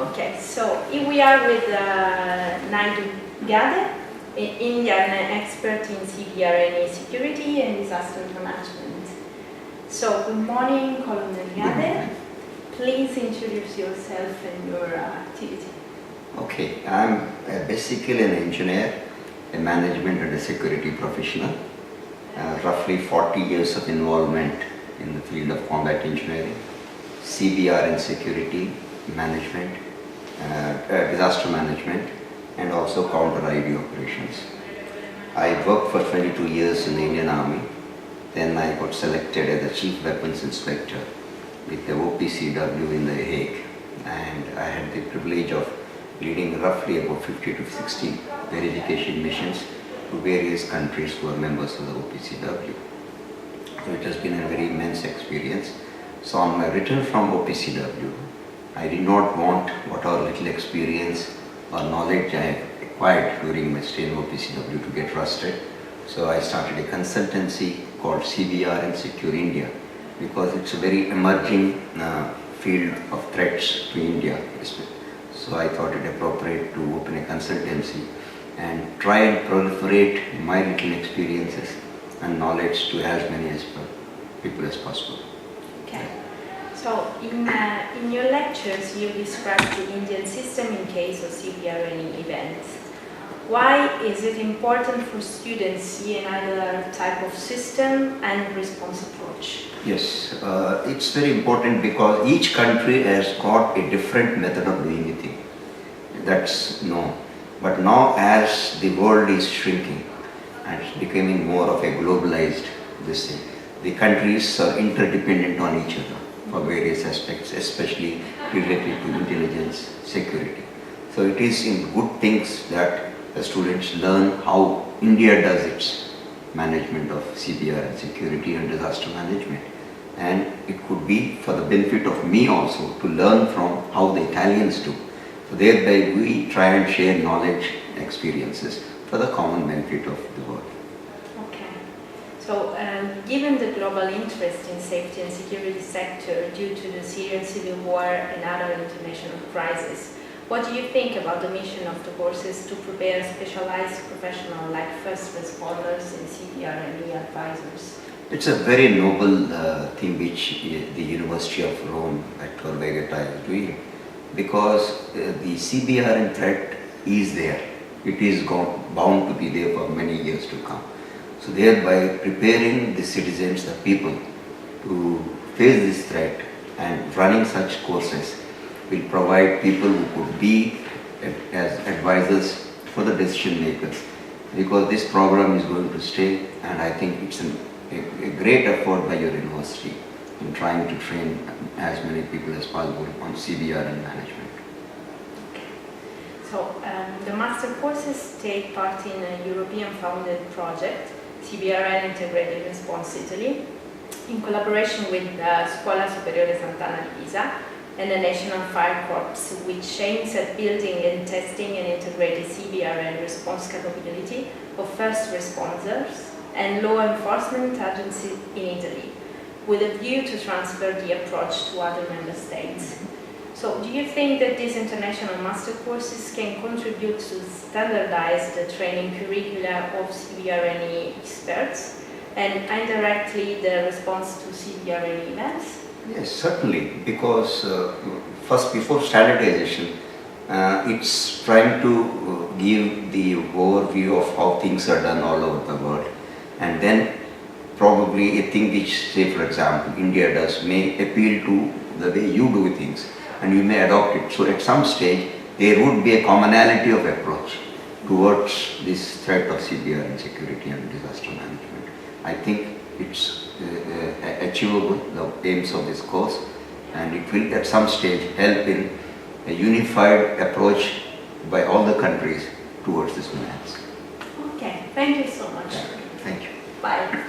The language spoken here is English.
Okay, so here we are with Naidu GADE, Indian expert in CBRNe security and disaster management. So, good morning, Colonel GADE. Please introduce yourself and your activity. Okay, I'm basically an engineer, a management and a security professional. Roughly 40 years of involvement in the field of combat engineering, CBRNe security, management, disaster management, and also counter IED operations. I worked for 22 years in the Indian Army. Then I got selected as the Chief Weapons Inspector with the OPCW in The Hague, and I had the privilege of leading roughly about 50 to 60 verification missions to various countries who are members of the OPCW. So it has been a very immense experience. So on my return from OPCW, I did not want whatever little experience or knowledge I have acquired during my stay in OPCW to get rusted. So I started a consultancy called CBRNe Secure India, because it's a very emerging field of threats to India. So I thought it appropriate to open a consultancy and try and proliferate my little experiences and knowledge to as many people as possible. Okay. So in your lectures, you describe the Indian system in case of CBRNe events. Why is it important for students to see another type of system and response approach? Yes, it's very important because each country has got a different method of doing a thing. That's known. But now as the world is shrinking and it's becoming more of a globalized this thing, the countries are interdependent on each other for various aspects, especially related to intelligence, security. So it is in good things that the students learn how India does its management of CBRNe security and disaster management. And it could be for the benefit of me also to learn from how the Italians do. So thereby we try and share knowledge, experiences for the common benefit of the world. Okay. So given the global interest in safety and security sector due to the Syrian civil war and other international crises, what do you think about the mission of the courses to prepare specialized professionals like first responders and CBRNe advisors? It's a very noble thing which the University of Rome at Tor Vergata is doing, because the CBRNe threat is there. It is bound to be there for many years to come. So thereby preparing the citizens, the people, to face this threat and running such courses will provide people who could be as advisors for the decision makers, because this program is going to stay, and I think it's a great effort by your university in trying to train as many people as possible on CBRNe management. So the master courses take part in a European-founded project, CBRNe Integrated Response Italy, in collaboration with Scuola Superiore Sant'Anna di Pisa and the National Fire Corps, which aims at building and testing an integrated CBRNe response capability of first responders and law enforcement agencies in Italy, with a view to transfer the approach to other member states. So do you think that these international master courses can contribute to standardize the training curricula of CBRNe experts and indirectly the response to CBRNe events? Yes, certainly, because first, before standardization, it's trying to give the overview of how things are done all over the world, and then probably a thing which, say for example, India does may appeal to the way you do things, and you may adopt it. So at some stage, there would be a commonality of approach towards this threat of CBRNe security and disaster management. I think it's achievable, the aims of this course, and it will at some stage help in a unified approach by all the countries towards this menace. Okay, thank you so much. Thank you. Bye.